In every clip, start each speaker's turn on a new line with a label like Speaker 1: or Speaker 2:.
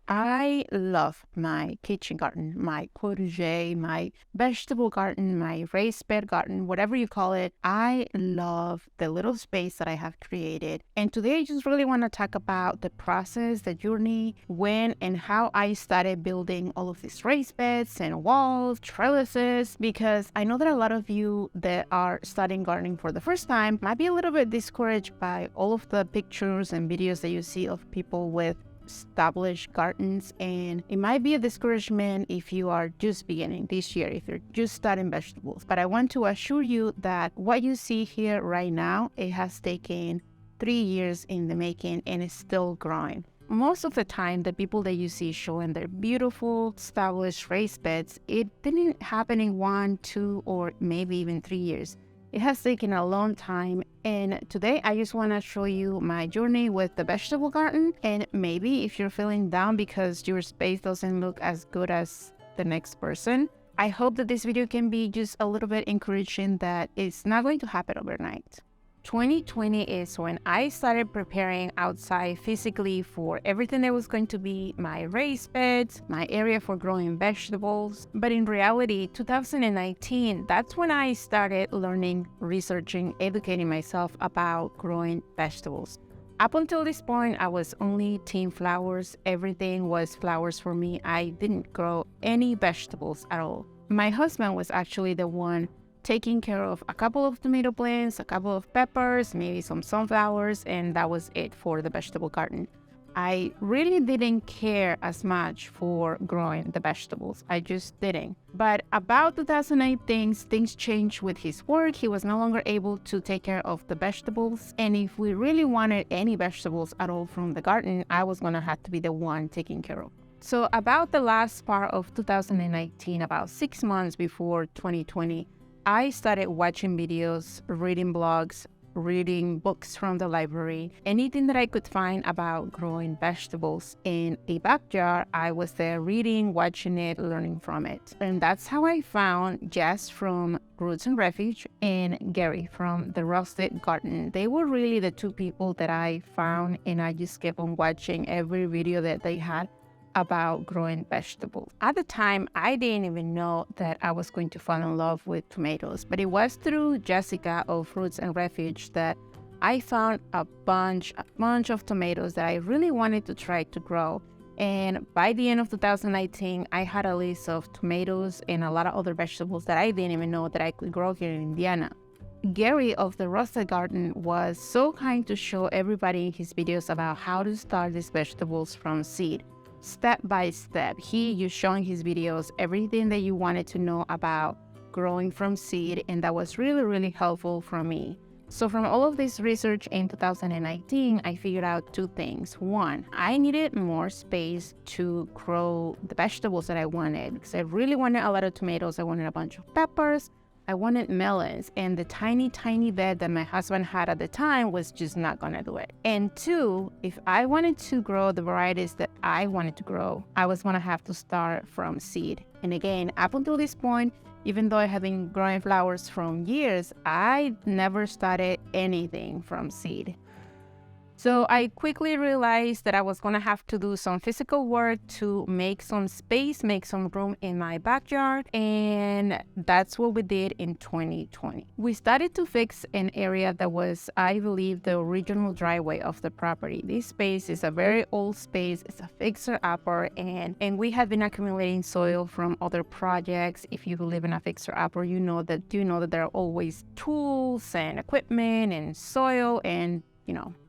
Speaker 1: I love my kitchen garden, my potager, my vegetable garden, my raised bed garden, whatever you call it. I love the little space that I have created. And today I just really want to talk about the process, the journey, when and how I started building all of these raised beds and walls, trellises, because I know that a lot of you that are starting gardening for the first time might be a little bit discouraged by all of the pictures and videos that you see of people with established gardens, and it might be a discouragement if you are just beginning this year, if you're just starting vegetables. But I want to assure you that what you see here right now, it has taken 3 years in the making and it's still growing. Most of the time, the people that you see showing their beautiful established raised beds, it didn't happen in 1, 2, or maybe even 3 years. It has taken a long time, and today I just want to show you my journey with the vegetable garden. And maybe if you're feeling down because your space doesn't look as good as the next person, I hope that this video can be just a little bit encouraging that it's not going to happen overnight. 2020 is when I started preparing outside physically for everything that was going to be my raised beds, my area for growing vegetables. But in reality, 2019, that's when I started learning, researching, educating myself about growing vegetables. Up until this point, I was only team flowers. Everything was flowers for me. I didn't grow any vegetables at all. My husband was actually the one taking care of a couple of tomato plants, a couple of peppers, maybe some sunflowers, and that was it for the vegetable garden. I really didn't care as much for growing the vegetables. I just didn't. But about 2018, things changed with his work. He was no longer able to take care of the vegetables. And if we really wanted any vegetables at all from the garden, I was going to have to be the one taking care of. So about the last part of 2019, about 6 months before 2020, I started watching videos, reading blogs, reading books from the library, anything that I could find about growing vegetables in a backyard. I was there reading, watching it, learning from it. And that's how I found Jess from Roots and Refuge and Gary from the Rusted Garden. They were really the two people that I found, and I just kept on watching every video that they had about growing vegetables. At the time, I didn't even know that I was going to fall in love with tomatoes, but it was through Jessica of Roots and Refuge that I found a bunch of tomatoes that I really wanted to try to grow. And by the end of 2019, I had a list of tomatoes and a lot of other vegetables that I didn't even know that I could grow here in Indiana. Gary of the Rusted Garden was so kind to show everybody in his videos about how to start these vegetables from seed. Step by step, he used showing his videos everything that you wanted to know about growing from seed, and that was really helpful for me. So from all of this research in 2019, I figured out 2 things. One, I needed more space to grow the vegetables that I wanted, because I really wanted a lot of tomatoes. I wanted a bunch of peppers, I wanted melons, and the tiny bed that my husband had at the time was just not gonna do it. And 2, if I wanted to grow the varieties that I wanted to grow, I was gonna have to start from seed. And again, up until this point, even though I have been growing flowers from years, I never started anything from seed. So I quickly realized that I was going to have to do some physical work to make some space, make some room in my backyard, and that's what we did in 2020. We started to fix an area that was, I believe, the original driveway of the property. This space is a very old space. It's a fixer-upper, and we had been accumulating soil from other projects. If you live in a fixer-upper, you know that there are always tools and equipment and soil and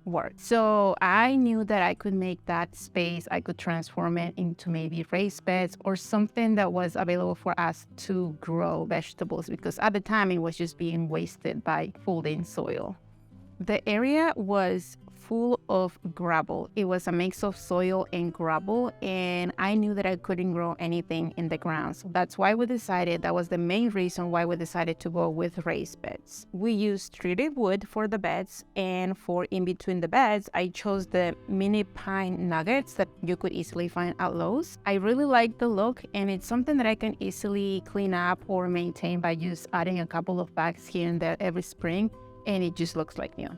Speaker 1: work. So I knew that I could make that space, I could transform it into maybe raised beds or something that was available for us to grow vegetables, because at the time it was just being wasted by folding soil. The area was full of gravel. It was a mix of soil and gravel, and I knew that I couldn't grow anything in the ground. So that's why that was the main reason why we decided to go with raised beds. We used treated wood for the beds, and for in between the beds, I chose the mini pine nuggets that you could easily find at Lowe's. I really like the look, and it's something that I can easily clean up or maintain by just adding a couple of bags here and there every spring, and it just looks like new.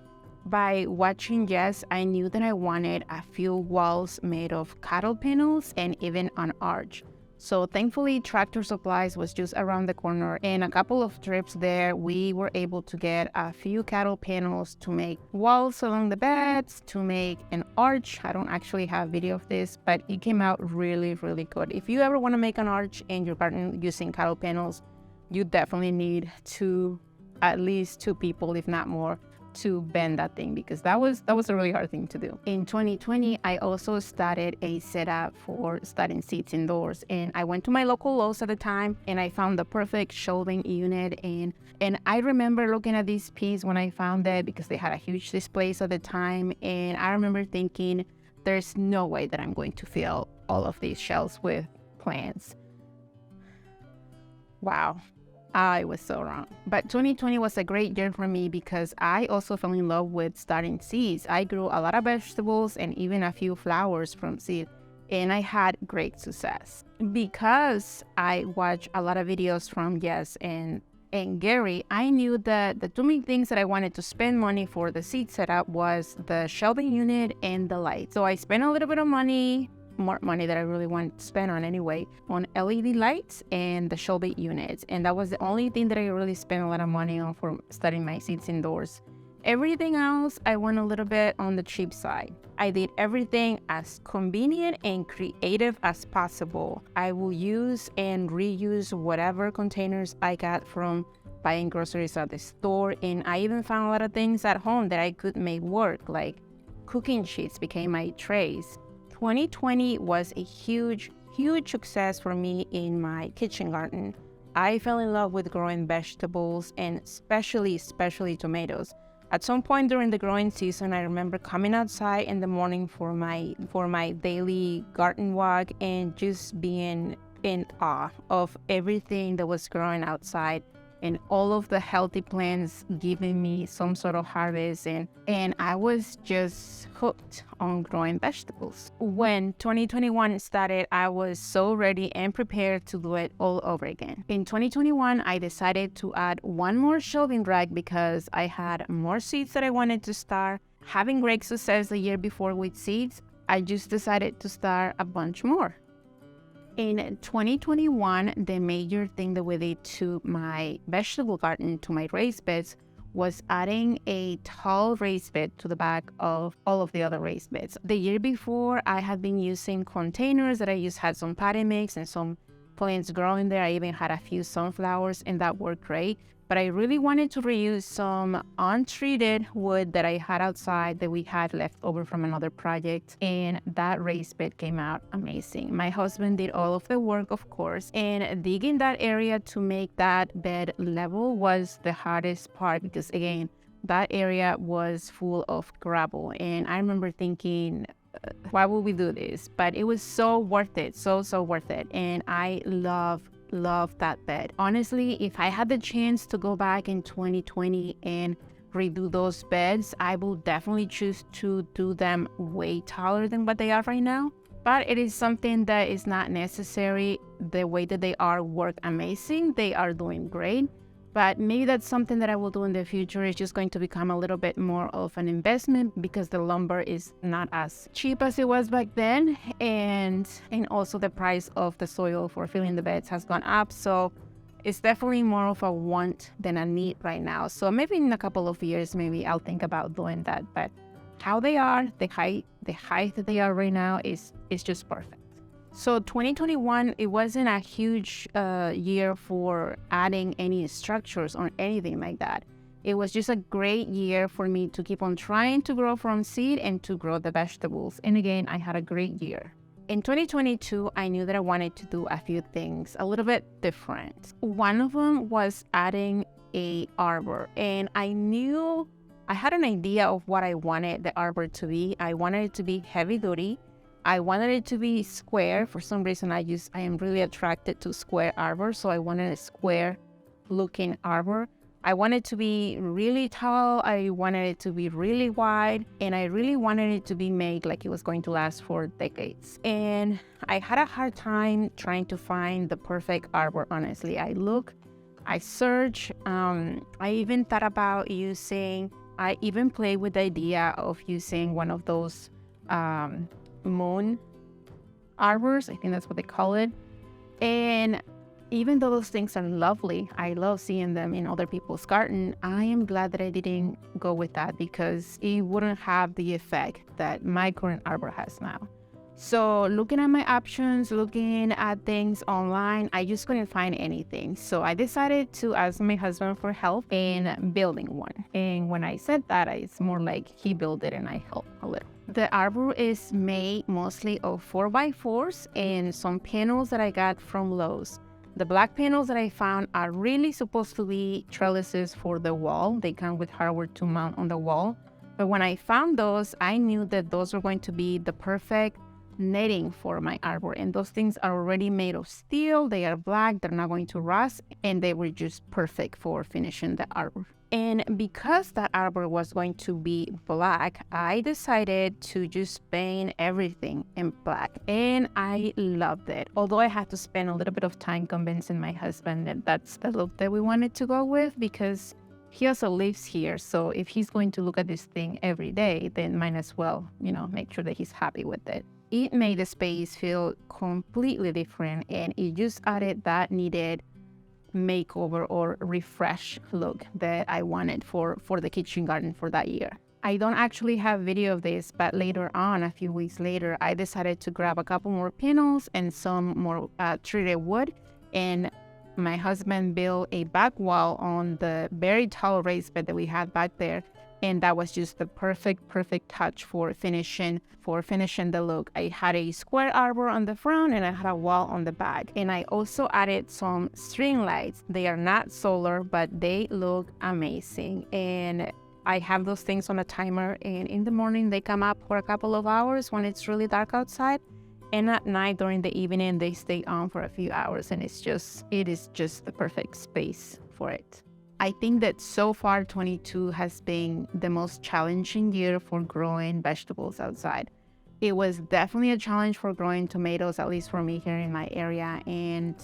Speaker 1: By watching Yes, I knew that I wanted a few walls made of cattle panels and even an arch. So thankfully, Tractor Supplies was just around the corner, and a couple of trips there, we were able to get a few cattle panels to make walls along the beds, to make an arch. I don't actually have video of this, but it came out really, really good. If you ever want to make an arch in your garden using cattle panels, you definitely need at least two people, if not more, to bend that thing, because that was a really hard thing to do. In 2020, I also started a setup for starting seeds indoors, and I went to my local Lowe's at the time and I found the perfect shelving unit, and I remember looking at this piece when I found it because they had a huge displays at the time, and I remember thinking there's no way that I'm going to fill all of these shelves with plants. Wow, I was so wrong. But 2020 was a great year for me because I also fell in love with starting seeds. I grew a lot of vegetables and even a few flowers from seed, and I had great success. Because I watched a lot of videos from Yes and Gary, I knew that the two main things that I wanted to spend money for the seed setup was the shelving unit and the light. So I spent a little bit of money, more money that I really wanted to spend on anyway, on LED lights and the shelving units, and that was the only thing that I really spent a lot of money on for starting my seeds indoors. Everything else, I went a little bit on the cheap side. I did everything as convenient and creative as possible. I will use and reuse whatever containers I got from buying groceries at the store, and I even found a lot of things at home that I could make work, like cooking sheets became my trays. 2020 was a huge success for me in my kitchen garden. I fell in love with growing vegetables and especially tomatoes. At some point during the growing season, I remember coming outside in the morning for my daily garden walk and just being in awe of everything that was growing outside and all of the healthy plants giving me some sort of harvest, and I was just hooked on growing vegetables. When 2021 started, I was so ready and prepared to do it all over again. In 2021, I decided to add one more shelving rack because I had more seeds that I wanted to start. Having great success the year before with seeds, I just decided to start a bunch more. In 2021, the major thing that we did to my vegetable garden, to my raised beds, was adding a tall raised bed to the back of all of the other raised beds. The year before, I had been using containers that I just had some potting mix and some plants growing there. I even had a few sunflowers, and that worked great. But I really wanted to reuse some untreated wood that I had outside that we had left over from another project, and that raised bed came out amazing. My husband did all of the work, of course, and digging that area to make that bed level was the hardest part because, again, that area was full of gravel, and I remember thinking, why would we do this? But it was so worth it, so worth it, and I love that bed. Honestly, if I had the chance to go back in 2020 and redo those beds, I will definitely choose to do them way taller than what they are right now. But it is something that is not necessary. The way that they are work amazing. They are doing great. But maybe that's something that I will do in the future. It's just going to become a little bit more of an investment because the lumber is not as cheap as it was back then. And also the price of the soil for filling the beds has gone up. So it's definitely more of a want than a need right now. So maybe in a couple of years, maybe I'll think about doing that. But how they are, the height that they are right now is just perfect. So 2021, it wasn't a huge year for adding any structures or anything like that. It was just a great year for me to keep on trying to grow from seed and to grow the vegetables. And again, I had a great year. In 2022, I knew that I wanted to do a few things a little bit different. One of them was adding a arbor, and I had an idea of what I wanted the arbor to be. I wanted it to be heavy duty. I wanted it to be square. For some reason, I am really attracted to square arbor, so I wanted a square looking arbor. I wanted it to be really tall, I wanted it to be really wide, and I really wanted it to be made like it was going to last for decades. And I had a hard time trying to find the perfect arbor, honestly. I searched, I even thought about using I even played with the idea of using one of those moon arbors. I think that's what they call it. And even though those things are lovely, I love seeing them in other people's garden, I am glad that I didn't go with that because it wouldn't have the effect that my current arbor has now. So looking at my options, looking at things online, I just couldn't find anything. So I decided to ask my husband for help in building one. And when I said that, it's more like he built it and I helped a little. The arbor is made mostly of 4x4s and some panels that I got from Lowe's. The black panels that I found are really supposed to be trellises for the wall. They come with hardware to mount on the wall. But when I found those, I knew that those were going to be the perfect netting for my arbor. And those things are already made of steel. They are black. They're not going to rust. And they were just perfect for finishing the arbor. And because that arbor was going to be black, I decided to just paint everything in black. And I loved it. Although I had to spend a little bit of time convincing my husband that that's the look that we wanted to go with because he also lives here. So if he's going to look at this thing every day, then might as well, make sure that he's happy with it. It made the space feel completely different and it just added that needed makeover or refresh look that I wanted for the kitchen garden for that year. I don't actually have video of this, but later on, a few weeks later, I decided to grab a couple more panels and some more treated wood, and my husband built a back wall on the very tall raised bed that we had back there. And that was just the perfect touch for finishing the look. I had a square arbor on the front and I had a wall on the back. And I also added some string lights. They are not solar, but they look amazing. And I have those things on a timer, and in the morning they come up for a couple of hours when it's really dark outside. And at night during the evening they stay on for a few hours, and it is just the perfect space for it. I think that so far 22 has been the most challenging year for growing vegetables outside. It was definitely a challenge for growing tomatoes, at least for me here in my area. And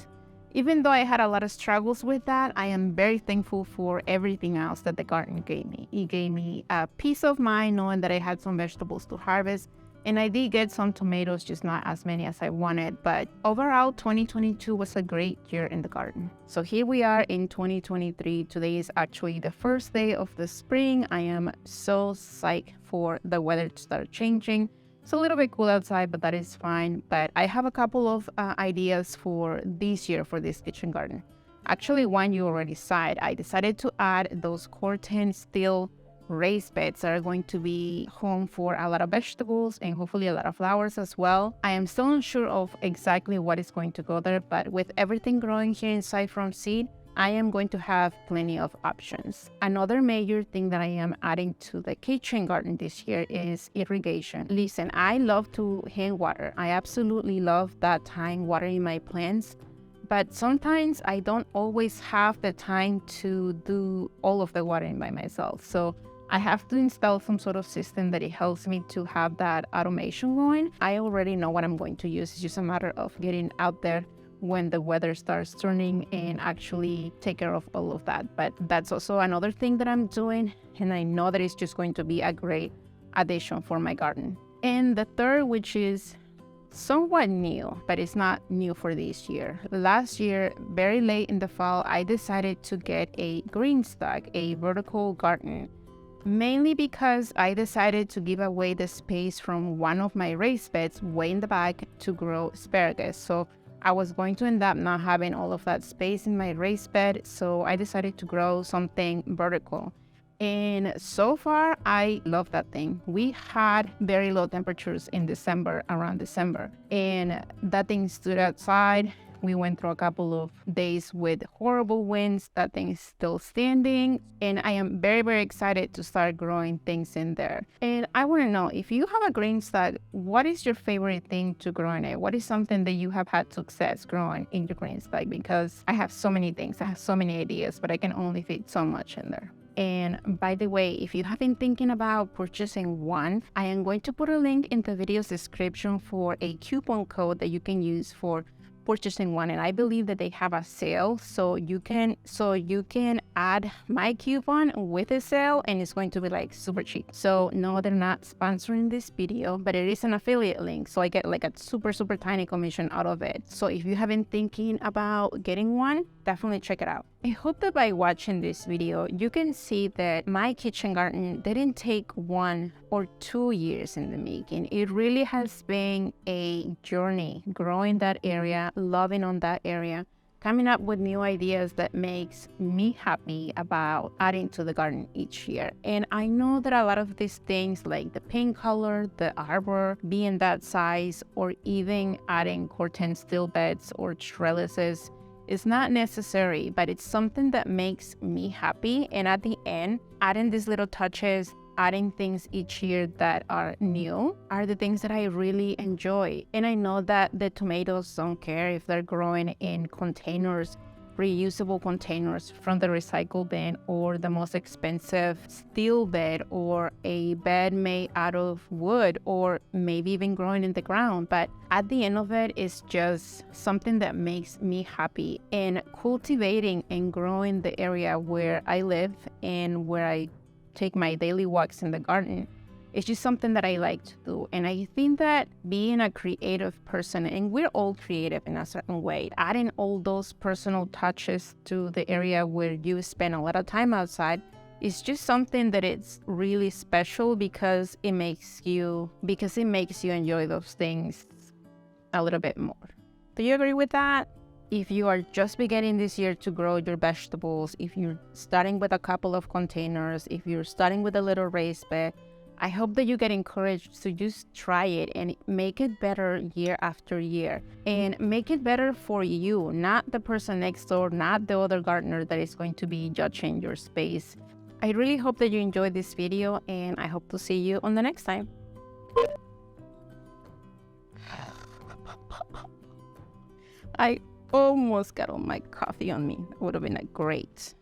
Speaker 1: even though I had a lot of struggles with that, I am very thankful for everything else that the garden gave me. It gave me a peace of mind knowing that I had some vegetables to harvest. And I did get some tomatoes, just not as many as I wanted. But overall, 2022 was a great year in the garden. So here we are in 2023. Today is actually the first day of the spring. I am so psyched for the weather to start changing. It's a little bit cool outside, but that is fine. But I have a couple of ideas for this year for this kitchen garden. Actually, one you already saw it. I decided to add those corten steel raised beds that are going to be home for a lot of vegetables and hopefully a lot of flowers as well. I am still unsure of exactly what is going to go there, but with everything growing here inside from seed, I am going to have plenty of options. Another major thing that I am adding to the kitchen garden this year is irrigation. Listen, I love to hand water. I absolutely love that time watering my plants. But sometimes I don't always have the time to do all of the watering by myself. So I have to install some sort of system that it helps me to have that automation going. I already know what I'm going to use. It's just a matter of getting out there when the weather starts turning and actually take care of all of that. But that's also another thing that I'm doing, and I know that it's just going to be a great addition for my garden. And the third, which is somewhat new, but it's not new for this year. Last year, very late in the fall, I decided to get a green stock, a vertical garden. Mainly because I decided to give away the space from one of my raised beds way in the back to grow asparagus. So I was going to end up not having all of that space in my raised bed, so I decided to grow something vertical. And so far, I love that thing. We had very low temperatures in around December, and that thing stood outside. We went through a couple of days with horrible winds. That thing is still standing, and I am very, very excited to start growing things in there. And I want to know, if you have a green stock, what is your favorite thing to grow in it? What is something that you have had success growing in your green stock? Because I have so many things, I have so many ideas, but I can only fit so much in there. And by the way, if you have been thinking about purchasing one, I am going to put a link in the video's description for a coupon code that you can use for purchasing one, and I believe that they have a sale, so you can add my coupon with a sale, and it's going to be like super cheap. So no, they're not sponsoring this video, but it is an affiliate link, so I get like a super tiny commission out of it. So if you have been thinking about getting one, definitely check it out. I hope that by watching this video, you can see that my kitchen garden didn't take 1 or 2 years in the making. It really has been a journey, growing that area, loving on that area, coming up with new ideas that makes me happy about adding to the garden each year. And I know that a lot of these things like the paint color, the arbor being that size, or even adding curtain steel beds or trellises, it's not necessary, but it's something that makes me happy. And at the end, adding these little touches, adding things each year that are new, are the things that I really enjoy. And I know that the tomatoes don't care if they're growing in containers, reusable containers from the recycle bin, or the most expensive steel bed, or a bed made out of wood, or maybe even growing in the ground. But at the end of it, it's just something that makes me happy. And cultivating and growing the area where I live and where I take my daily walks in the garden, it's just something that I like to do. And I think that being a creative person, and we're all creative in a certain way, adding all those personal touches to the area where you spend a lot of time outside is just something that it's really special, because it makes you enjoy those things a little bit more. Do you agree with that? If you are just beginning this year to grow your vegetables, if you're starting with a couple of containers, if you're starting with a little raised bed, I hope that you get encouraged to just try it and make it better year after year, and make it better for you, not the person next door, not the other gardener that is going to be judging your space. I really hope that you enjoyed this video, and I hope to see you on the next time. I almost got all my coffee on me. It would have been great.